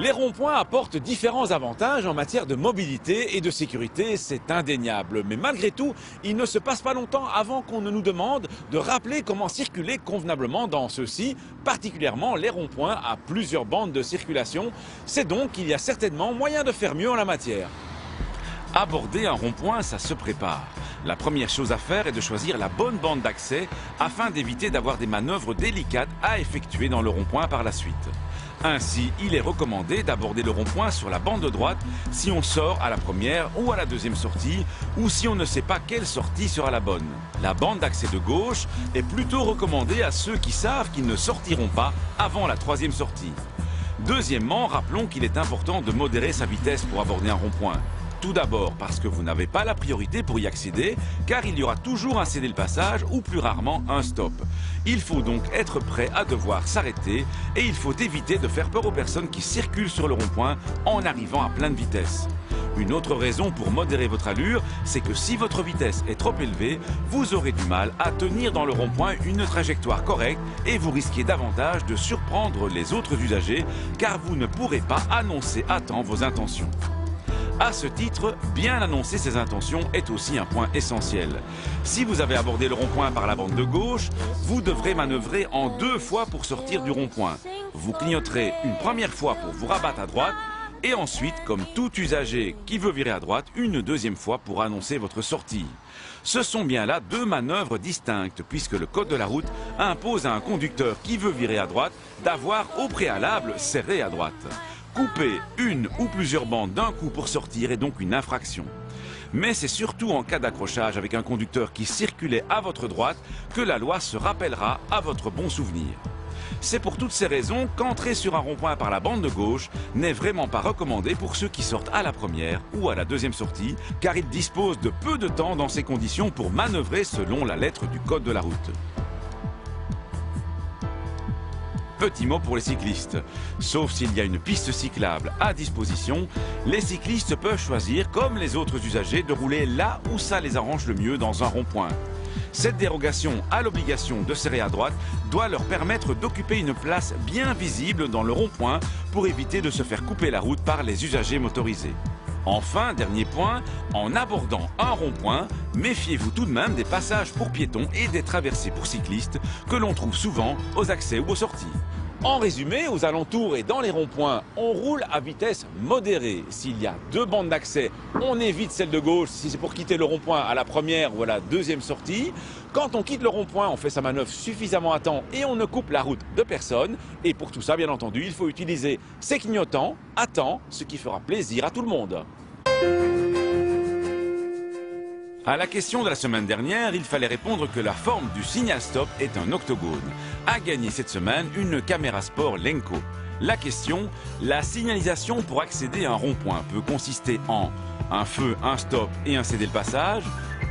Les ronds-points apportent différents avantages en matière de mobilité et de sécurité, c'est indéniable. Mais malgré tout, il ne se passe pas longtemps avant qu'on ne nous demande de rappeler comment circuler convenablement dans ceux-ci, particulièrement les ronds-points à plusieurs bandes de circulation. C'est donc qu'il y a certainement moyen de faire mieux en la matière. Aborder un rond-point, ça se prépare. La première chose à faire est de choisir la bonne bande d'accès afin d'éviter d'avoir des manœuvres délicates à effectuer dans le rond-point par la suite. Ainsi, il est recommandé d'aborder le rond-point sur la bande de droite si on sort à la première ou à la deuxième sortie ou si on ne sait pas quelle sortie sera la bonne. La bande d'accès de gauche est plutôt recommandée à ceux qui savent qu'ils ne sortiront pas avant la troisième sortie. Deuxièmement, rappelons qu'il est important de modérer sa vitesse pour aborder un rond-point. Tout d'abord parce que vous n'avez pas la priorité pour y accéder, car il y aura toujours un céder-le-passage ou plus rarement un stop. Il faut donc être prêt à devoir s'arrêter et il faut éviter de faire peur aux personnes qui circulent sur le rond-point en arrivant à pleine vitesse. Une autre raison pour modérer votre allure, c'est que si votre vitesse est trop élevée, vous aurez du mal à tenir dans le rond-point une trajectoire correcte et vous risquez davantage de surprendre les autres usagers car vous ne pourrez pas annoncer à temps vos intentions. À ce titre, bien annoncer ses intentions est aussi un point essentiel. Si vous avez abordé le rond-point par la bande de gauche, vous devrez manœuvrer en 2 fois pour sortir du rond-point. Vous clignoterez une première fois pour vous rabattre à droite et ensuite, comme tout usager qui veut virer à droite, une deuxième fois pour annoncer votre sortie. Ce sont bien là 2 manœuvres distinctes puisque le code de la route impose à un conducteur qui veut virer à droite d'avoir au préalable serré à droite. Couper une ou plusieurs bandes d'un coup pour sortir est donc une infraction. Mais c'est surtout en cas d'accrochage avec un conducteur qui circulait à votre droite que la loi se rappellera à votre bon souvenir. C'est pour toutes ces raisons qu'entrer sur un rond-point par la bande de gauche n'est vraiment pas recommandé pour ceux qui sortent à la première ou à la deuxième sortie, car ils disposent de peu de temps dans ces conditions pour manœuvrer selon la lettre du code de la route. Petit mot pour les cyclistes. Sauf s'il y a une piste cyclable à disposition, les cyclistes peuvent choisir, comme les autres usagers, de rouler là où ça les arrange le mieux dans un rond-point. Cette dérogation à l'obligation de serrer à droite doit leur permettre d'occuper une place bien visible dans le rond-point pour éviter de se faire couper la route par les usagers motorisés. Enfin, dernier point, en abordant un rond-point, méfiez-vous tout de même des passages pour piétons et des traversées pour cyclistes que l'on trouve souvent aux accès ou aux sorties. En résumé, aux alentours et dans les ronds-points, on roule à vitesse modérée. S'il y a 2 bandes d'accès, on évite celle de gauche si c'est pour quitter le rond-point à la première ou à la deuxième sortie. Quand on quitte le rond-point, on fait sa manœuvre suffisamment à temps et on ne coupe la route de personne. Et pour tout ça, bien entendu, il faut utiliser ses clignotants à temps, ce qui fera plaisir à tout le monde. À la question de la semaine dernière, il fallait répondre que la forme du signal stop est un octogone. A gagné cette semaine une caméra sport Lenco. La question, la signalisation pour accéder à un rond-point peut consister en un feu, un stop et un céder-le-passage,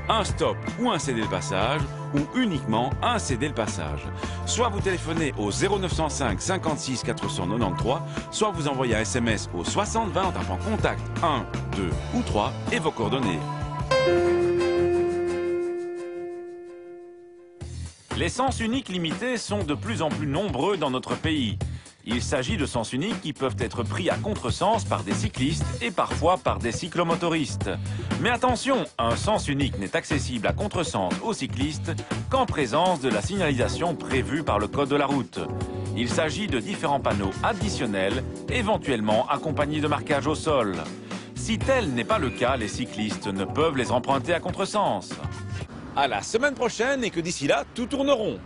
un stop ou un céder-le-passage, ou uniquement un céder-le-passage. Soit vous téléphonez au 0905 56 493, soit vous envoyez un SMS au 60 20 en tapant contact 1, 2 ou 3 et vos coordonnées. Les sens uniques limités sont de plus en plus nombreux dans notre pays. Il s'agit de sens uniques qui peuvent être pris à contresens par des cyclistes et parfois par des cyclomotoristes. Mais attention, un sens unique n'est accessible à contresens aux cyclistes qu'en présence de la signalisation prévue par le code de la route. Il s'agit de différents panneaux additionnels, éventuellement accompagnés de marquages au sol. Si tel n'est pas le cas, les cyclistes ne peuvent les emprunter à contresens. À la semaine prochaine et que d'ici là, tout tourne rond.